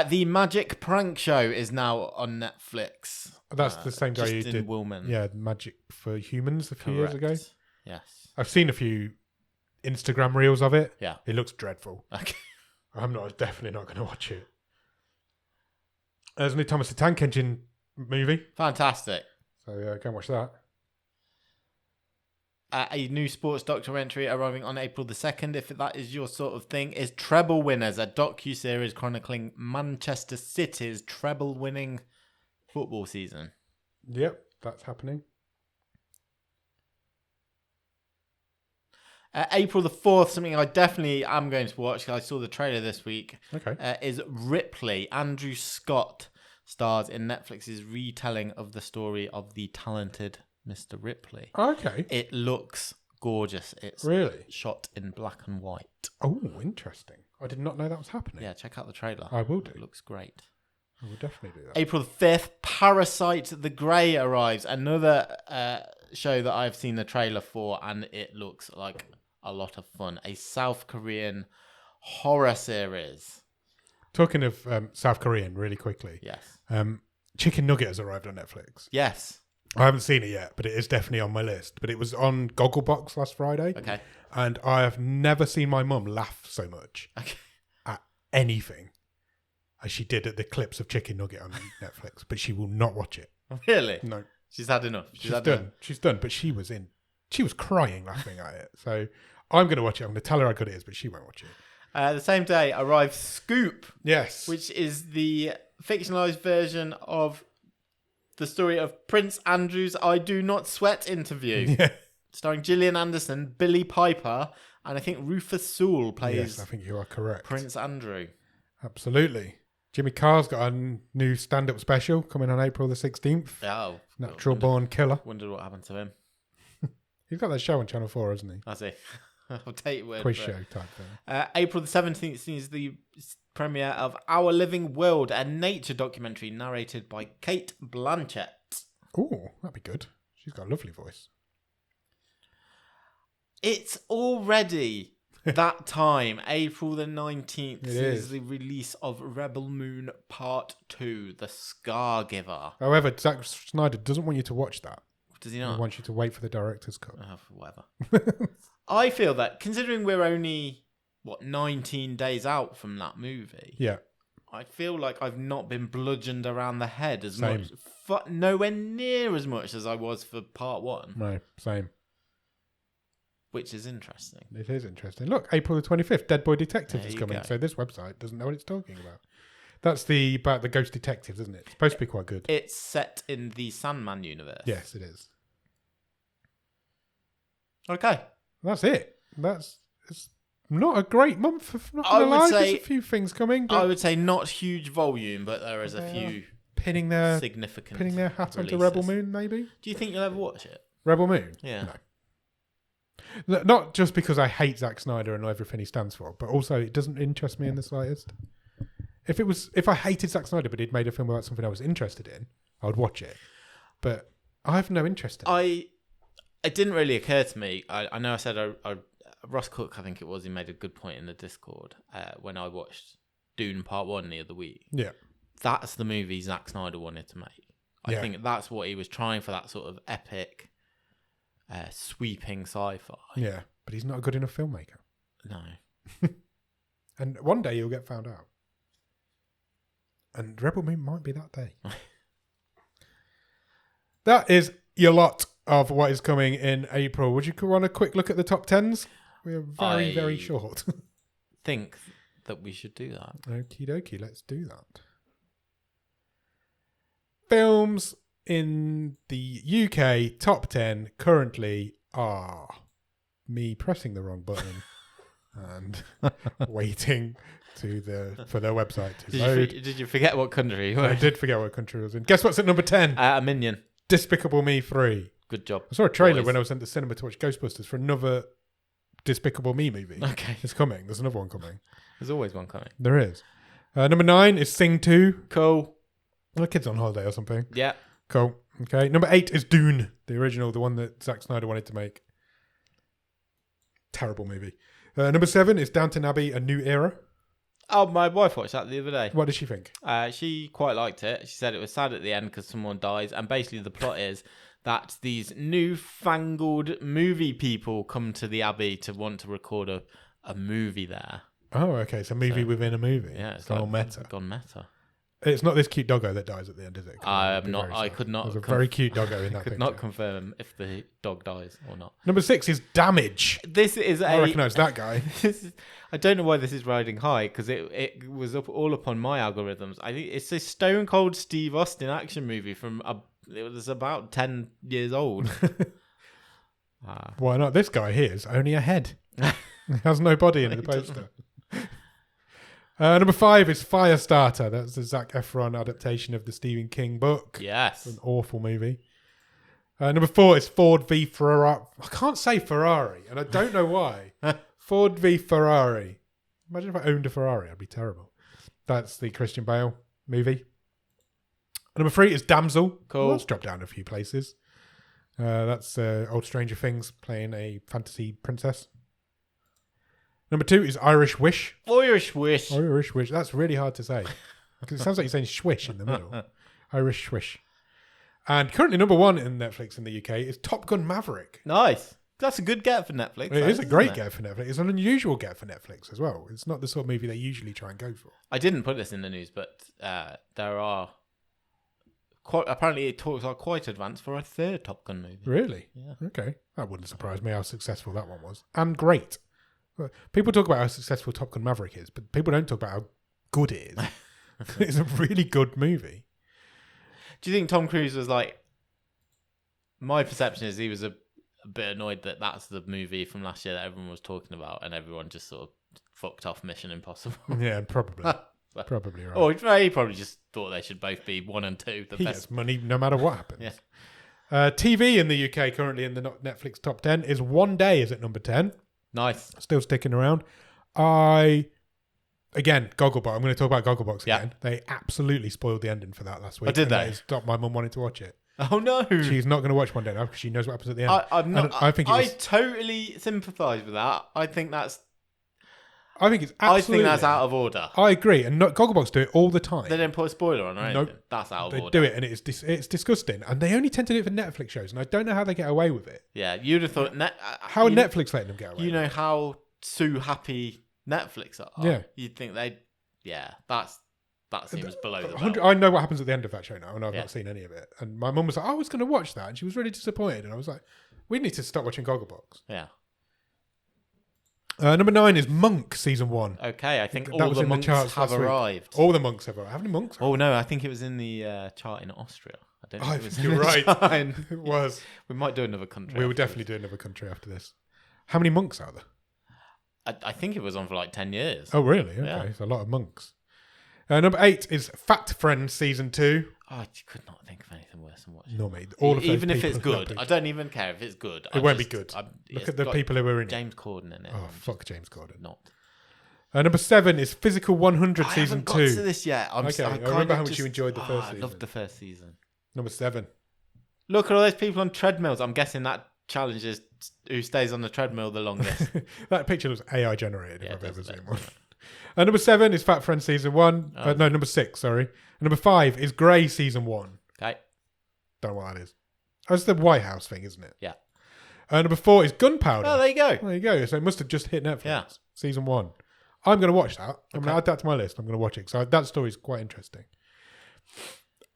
The Magic Prank Show is now on Netflix. That's the same guy who Justin did Willman. Yeah, Magic for Humans a few years ago. Correct. Yes. I've seen a few Instagram reels of it. Yeah. It looks dreadful. Okay. Definitely not going to watch it. There's a new Thomas the Tank Engine movie. Fantastic. So go and watch that. A new sports documentary arriving on April the 2nd, if that is your sort of thing, is Treble Winners, a docu-series chronicling Manchester City's treble-winning football season. Yep, that's happening. April the 4th, something I definitely am going to watch, because I saw the trailer this week, Okay. is Ripley. Andrew Scott stars in Netflix's retelling of the story of the talented Mr. Ripley. Okay. It looks gorgeous. It's Really? shot in black and white. Oh, interesting. I did not know that was happening. Yeah, check out the trailer. I will do. It looks great. I will definitely do that. April the 5th, Parasite the Grey arrives. Another show that I've seen the trailer for, and it looks like a lot of fun. A South Korean horror series. Talking of South Korean, really quickly. Yes. Chicken Nugget has arrived on Netflix. Yes. I haven't seen it yet, but it is definitely on my list. But it was on Gogglebox last Friday. Okay. And I have never seen my mum laugh so much Okay. at anything as she did at the clips of Chicken Nugget on Netflix. But she will not watch it. Really? No. She's had enough. She's had done. enough. She's done. But she was crying laughing at it. So I'm going to watch it. I'm going to tell her how good it is, but she won't watch it. The same day arrives Scoop, Yes. which is the fictionalized version of the story of Prince Andrew's I Do Not Sweat interview, Yeah. starring Gillian Anderson, Billy Piper, and I think Rufus Sewell plays Yes, I think you are correct. Prince Andrew. Absolutely. Jimmy Carr's got a new stand-up special coming on April the 16th. Oh, Natural Born Killer. Wondered what happened to him. He's got that show on Channel 4, hasn't he? I see. I'll take your word Quiz for show it. type thing. April the 17th is the premiere of Our Living World, a nature documentary narrated by Kate Blanchett. Oh, that'd be good. She's got a lovely voice. It's already that time. April the 19th is the release of Rebel Moon Part 2, The Scar Giver. However, Zack Snyder doesn't want you to watch that. Does he not? He wants you to wait for the director's cut. Whatever. I feel that, considering we're only, 19 days out from that movie, Yeah. I feel like I've not been bludgeoned around the head as Same. much. Nowhere near as much as I was for Part 1. No, same. Which is interesting. It is interesting. Look, April the 25th, Dead Boy Detectives There is you coming. go. So this website doesn't know what it's talking about. That's about the ghost detectives, isn't it? It's supposed to be quite good. It's set in the Sandman universe. Yes, it is. Okay. That's it. It's not a great month. If not I gonna would lie. say- There's a few things coming. But I would say not huge volume, but there is a few pinning their significant hat onto releases. Rebel Moon, maybe. Do you think you'll ever watch it? Rebel Moon. Yeah. No. Not just because I hate Zack Snyder and everything he stands for, but also it doesn't interest me in the slightest. If I hated Zack Snyder but he'd made a film about something I was interested in, I would watch it. But I have no interest in it. It didn't really occur to me. I know I said Ross Cook, I think it was, he made a good point in the Discord when I watched Dune Part 1 the other week. Yeah. That's the movie Zack Snyder wanted to make. I Yeah. think that's what he was trying for, that sort of epic, sweeping sci-fi. Yeah. But he's not a good enough filmmaker. No. And one day you'll get found out. And Rebel Moon might be that day. That is your lot of what is coming in April. Would you want a quick look at the top 10s? We're very short. Think that we should do that. Okie dokie, let's do that. Films in the UK top 10 currently are me pressing the wrong button and waiting for their website to load. Did you forget what country you were? I did forget what country I was in. Guess what's at number 10? A Minion. Despicable Me 3. Good job. I saw a trailer Boys. when I was in the cinema to watch Ghostbusters for another Despicable Me movie. Okay. It's coming. There's another one coming. There's always one coming. There is. Number 9 is Sing 2. Cool. The kid's on holiday or something. Yeah. Cool. Okay. Number 8 is Dune, the original, the one that Zack Snyder wanted to make. Terrible movie. Number 7 is Downton Abbey, A New Era. Oh, my wife watched that the other day. What did she think? She quite liked it. She said it was sad at the end because someone dies. And basically the plot is that these newfangled movie people come to the Abbey to want to record a movie there. Oh, okay. It's a movie within a movie. Yeah, It's gone all meta. Gone meta. It's not this cute doggo that dies at the end, is it? I could not. There's a very cute doggo in that could picture. not confirm if the dog dies or not. Number 6 is Damage. This is I recognise that guy. I don't know why this is riding high because it was all up on my algorithms. I think it's a Stone Cold Steve Austin action movie it was about 10 years old. Why not? This guy here is only a head. He has no body in the poster. Number 5 is Firestarter. That's the Zac Efron adaptation of the Stephen King book. Yes. It's an awful movie. Number 4 is Ford v Ferrari. I can't say Ferrari, and I don't know why. Ford v Ferrari. Imagine if I owned a Ferrari. I'd be terrible. That's the Christian Bale movie. Number 3 is Damsel. Cool. Well, that's dropped down a few places. That's old Stranger Things playing a fantasy princess. Number 2 is Irish Wish. Irish Wish. Irish Wish. That's really hard to say. Because it sounds like you're saying swish in the middle. Irish Swish. And currently number 1 in Netflix in the UK is Top Gun Maverick. Nice. That's a good get for Netflix. It is a great get for Netflix. It's an unusual get for Netflix as well. It's not the sort of movie they usually try and go for. I didn't put this in the news, but there are apparently talks are quite advanced for a third Top Gun movie. Really? Yeah. Okay. That wouldn't surprise me how successful that one was. And great. People talk about how successful Top Gun Maverick is, but people don't talk about how good it is. It's a really good movie. Do you think Tom Cruise was like... My perception is he was a bit annoyed that that's the movie from last year that everyone was talking about and everyone just sort of fucked off Mission Impossible. Yeah, probably. Probably right. Or he probably just thought they should both be 1 and 2. He gets money no matter what happens. Yeah. TV in the UK currently in the Netflix top 10 is One Day is at number 10. Nice. Still sticking around. I Again, Gogglebox. I'm going to talk about Gogglebox Yeah. again. They absolutely spoiled the ending for that last week. Oh, did and they? That has stopped my mum wanting to watch it. Oh no! She's not going to watch one day now because she knows what happens at the end. I'm not. I think I totally sympathise with that. I think that's absolutely. out of order. I agree, and Gogglebox do it all the time. They didn't put a spoiler on or anything. Nope. That's out of They order. do it, and it's disgusting. And they only tend to do it for Netflix shows, and I don't know how they get away with it. Yeah, you'd have thought. How are Netflix letting them get away? You know how Sue happy Netflix are. Yeah. You'd think they'd. Yeah, that seems below the 100 belt. I know what happens at the end of that show now, and I've Yeah. not seen any of it. And my mum was like, "I was going to watch that," and she was really disappointed. And I was like, "We need to stop watching Gogglebox." Yeah. Number 9 is Monk season 1. Okay, I think That all was the in the monks charts have last week. arrived. All the monks have arrived. How many monks? Oh no, I think it was in the chart in Austria. I don't think it was. You're in the right. chart in- It was. We might do another country. We will afterwards. definitely do another country after this. How many monks are there? I think it was on for like 10 years. Oh, really? Okay, Yeah. it's a lot of monks. Number 8 is Fat Friends season 2. Oh, I could not think of anything worse than watching. No, mate. All of those Even if people it's are good, rubbish. I don't even care if it's good. It won't be good. Look it's at the got people who were in it. James Corden in it. Oh, fuck James Corden. Not. Number 7 is Physical 100 I season haven't got 2. to this yet. I remember how much you enjoyed the first I season. loved the first season. Number 7. Look at all those people on treadmills. I'm guessing that challenge is who stays on the treadmill the longest. That picture was AI generated if Yeah, I've it ever does seen look one. Number 7 is Fat Friends season 1. Oh. No, number 6, sorry. And number 5 is Grey season 1. Okay. Don't know what that is. That's the White House thing, isn't it? Yeah. Number 4 is Gunpowder. Oh, there you go. There you go. So it must have just hit Netflix. Yeah. Season 1. I'm going to watch that. I'm going Okay. to add that to my list. I'm going to watch it. So that story is quite interesting.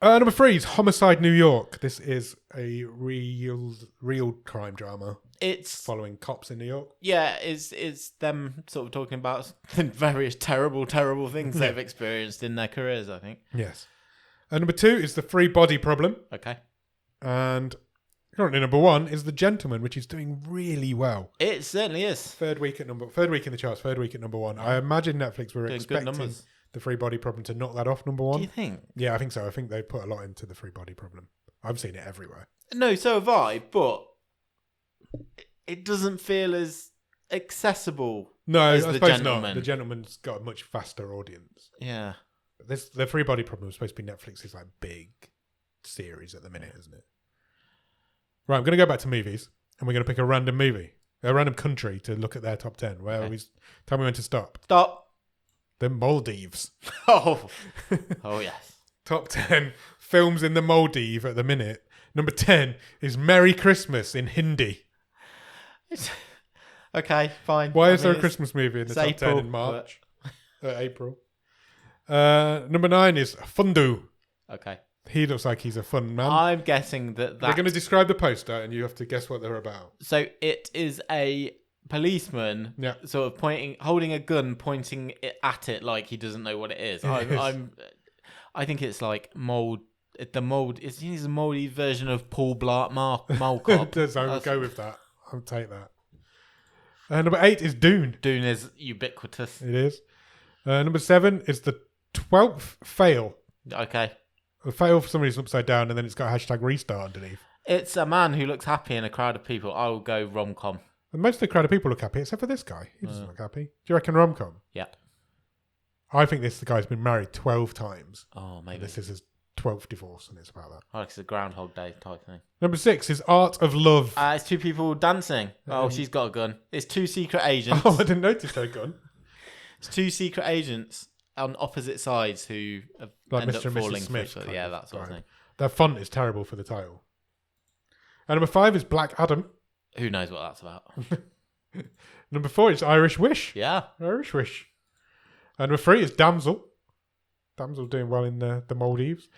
Number 3 is Homicide New York. This is a real crime drama It's following cops in New York. yeah, it's them sort of talking about the various terrible things they've experienced in their careers, I think. Yes. Number 2 is The Free Body Problem. Okay. And currently number 1 is The Gentleman, which is doing really well. It certainly is. Third week in the charts, third week at number 1. I imagine Netflix were Doing good expecting numbers. The Free Body Problem to knock that off number Do 1. you think? Yeah, I think so. I think they put a lot into The Free Body Problem. I've seen it everywhere. No, so have I, but it doesn't feel as accessible No, I as The suppose Gentleman. not. The Gentleman's got a much faster audience. Yeah. The Free Body Problem is supposed to be Netflix's like big series at the minute, isn't it? Right, I'm going to go back to movies, and we're going to pick a random movie, a random country to look at their top 10. Where Okay. tell me when to stop. Stop. The Maldives. Oh. Oh, yes. Top 10 films in the Maldives at the minute. Number 10 is Merry Christmas in Hindi. Okay, fine. Why is I there mean, a Christmas movie in the it's top 10 April, in March? April. Number 9 is Fundu. Okay. He looks like he's a fun man. I'm guessing that We're going to describe the poster and you have to guess what they're about. So it is a policeman Yeah. sort of holding a gun, pointing it at it like he doesn't know what it is. I think it's like mold. The mold is a moldy version of Paul Blart Mall Cop. So I'll go with that. I'll take that. Number 8 is Dune. Dune is ubiquitous. It is. Number 7 is the 12th fail. Okay. A fail for somebody's upside down and then it's got hashtag restart underneath. It's a man who looks happy in a crowd of people. I will go rom-com. And most of the crowd of people look happy, except for this guy. He doesn't look happy. Do you reckon rom-com? Yeah. I think the guy's been married 12 times. Oh, maybe. This is his 12th divorce and it's about that. Oh, it's a Groundhog Day type thing. Number 6 is Art of Love. It's two people dancing. Oh, she's got a gun. It's two secret agents. Oh, I didn't notice their gun. It's two secret agents on opposite sides who Like end Mr. up and Mrs. falling for Smith each other. kind Yeah, of that sort of vibe. thing. Their font is terrible for the title. And number 5 is Black Adam. Who knows what that's about? Number 4 is Irish Wish. Yeah. Irish Wish. And number 3 is Damsel. Damsel doing well in the Maldives.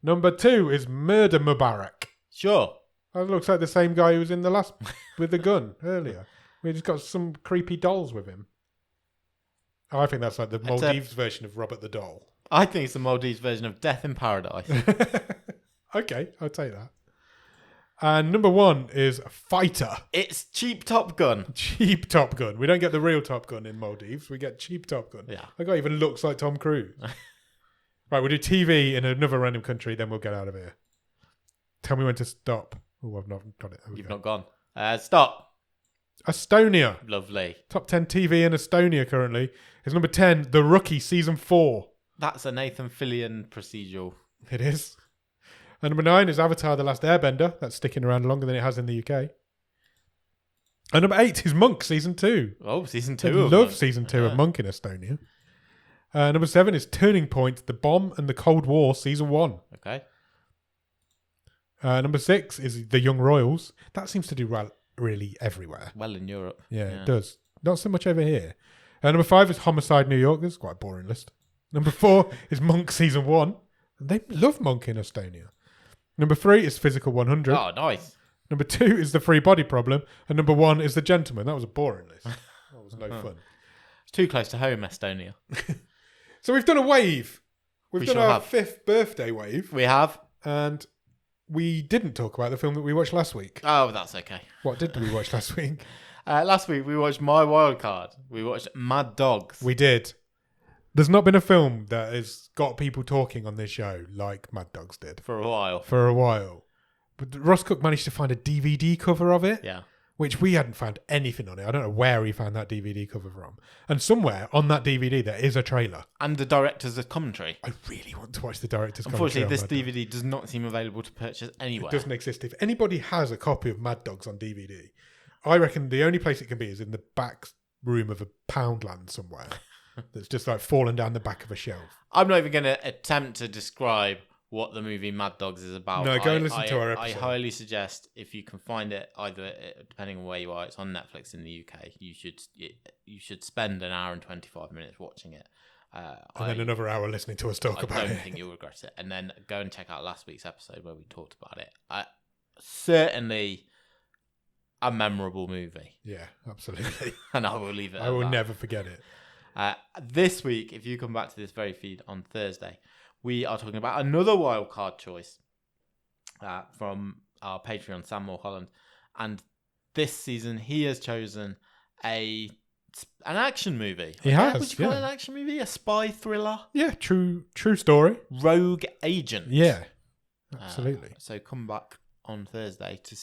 Number 2 is Murder Mubarak. Sure. That looks like the same guy who was in the last with the gun earlier. We just got some creepy dolls with him. Oh, I think that's like the Maldives version of Robert the Doll. I think it's the Maldives version of Death in Paradise. Okay, I'll take that. And number 1 is Fighter. It's cheap Top Gun. Cheap Top Gun. We don't get the real Top Gun in Maldives. We get cheap Top Gun. Yeah. That guy even looks like Tom Cruise. Right, we'll do TV in another random country, then we'll get out of here. Tell me when to stop. Oh, I've not got it. You've not gone. Stop. Estonia. Lovely. Top 10 TV in Estonia currently is number 10, The Rookie, Season 4. That's a Nathan Fillion procedural. It is. And number 9 is Avatar, The Last Airbender. That's sticking around longer than it has in the UK. And number 8 is Monk, Season 2. Oh, Season I 2 of love Monk. Season 2 Yeah. of Monk in Estonia. Number 7 is Turning Point, The Bomb and the Cold War, Season 1. Okay. Number 6 is The Young Royals. That seems to do really everywhere. Well, in Europe. Yeah, it does. Not so much over here. Number 5 is Homicide, New York. That's quite a boring list. Number 4 is Monk, Season 1. They love Monk in Estonia. Number 3 is Physical 100. Oh, nice. Number 2 is The Free Body Problem. And number 1 is The Gentleman. That was a boring list. That was no fun. It's too close to home, Estonia. So we've done a wave. We've We done sure our have. 5th birthday wave. We have. And we didn't talk about the film that we watched last week. Oh, that's okay. What did we watch last week? Last week we watched My Wild Card. We watched Mad Dogs. We did. There's not been a film that has got people talking on this show like Mad Dogs did For a while. for a while. But Ross Cook managed to find a DVD cover of it, Yeah. which we hadn't found anything on it. I don't know where he found that DVD cover from. And somewhere on that DVD there is a trailer. And the director's commentary. I really want to watch the director's Unfortunately, commentary this on Mad Dogs. DVD does not seem available to purchase anywhere. It doesn't exist. If anybody has a copy of Mad Dogs on DVD, I reckon the only place it can be is in the back room of a Poundland somewhere that's just like fallen down the back of a shelf. I'm not even going to attempt to describe what the movie Mad Dogs is about. No, go and listen to our episode. I highly suggest if you can find it, either depending on where you are, it's on Netflix in the UK. You should spend an hour and 25 minutes watching it. And then another hour listening to us talk about I don't it. think you'll regret it. And then go and check out last week's episode where we talked about it. Certainly a memorable movie. Yeah, absolutely. And I will leave it I at will that. never forget it. This week, if you come back to this very feed on Thursday, we are talking about another wildcard choice from our Patreon, Sam Mulholland. And this season, he has chosen an action movie. He has, Would you call yeah. it an action movie? A spy thriller? Yeah, true story. Rogue Agent. Yeah, absolutely. So come back on Thursday to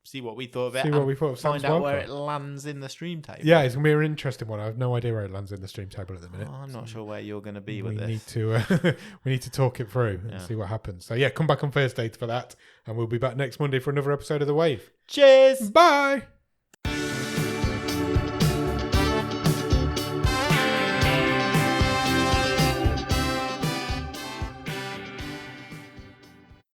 see what we thought of it. See what and we thought of find Sam's out where wildcard. it lands in the stream table. Yeah, it's going to be an interesting one. I have no idea where it lands in the stream table at the minute. Oh, I'm not sure where you're going to be with we this. need to we need to talk it through and Yeah. see what happens. So yeah, come back on Thursday for that, and we'll be back next Monday for another episode of The Wave. Cheers! Bye.